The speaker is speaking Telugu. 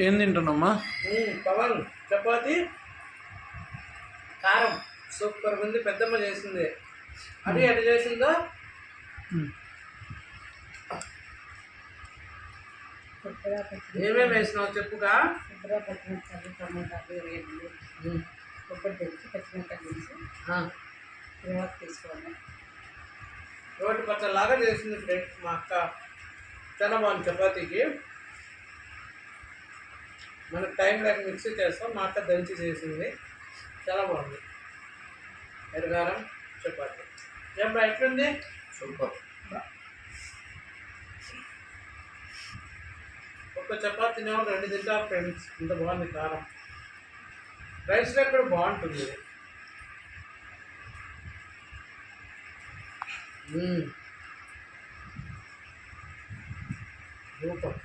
ఏం తింటున్నామ్మా? పవన్ చపాతి కారం సూపర్ ఉంది. పెద్దమ్మ చేసింది. అది ఎట్లా చేసిందో ఏమేమి వేసినావు చెప్పుగా. కొబ్బరి పచ్చిమిరపకాయలు, టమాటాలు, వేపులు, కొబ్బరి తెచ్చి పచ్చిమిరపకాయలు వేసి తర్వాత తీసుకోవాలి. రోటి పచ్చలాగా చేసింది ఫ్రెండ్స్ మా అక్క. చాలా బాగుంది చపాతీకి. మనకు టైం లేక మిక్సీ చేస్తాం, మా అక్క దంచి చేసింది. చాలా బాగుంది. ఎరగారం చపాతీ ఏం ఎట్లుంది? సూపర్. ఒక చపాతీనేమో 2 తింటా ఫ్రెండ్స్. ఇంత బాగుంది కారం. రైస్లో కూడా బాగుంటుంది. సూపర్.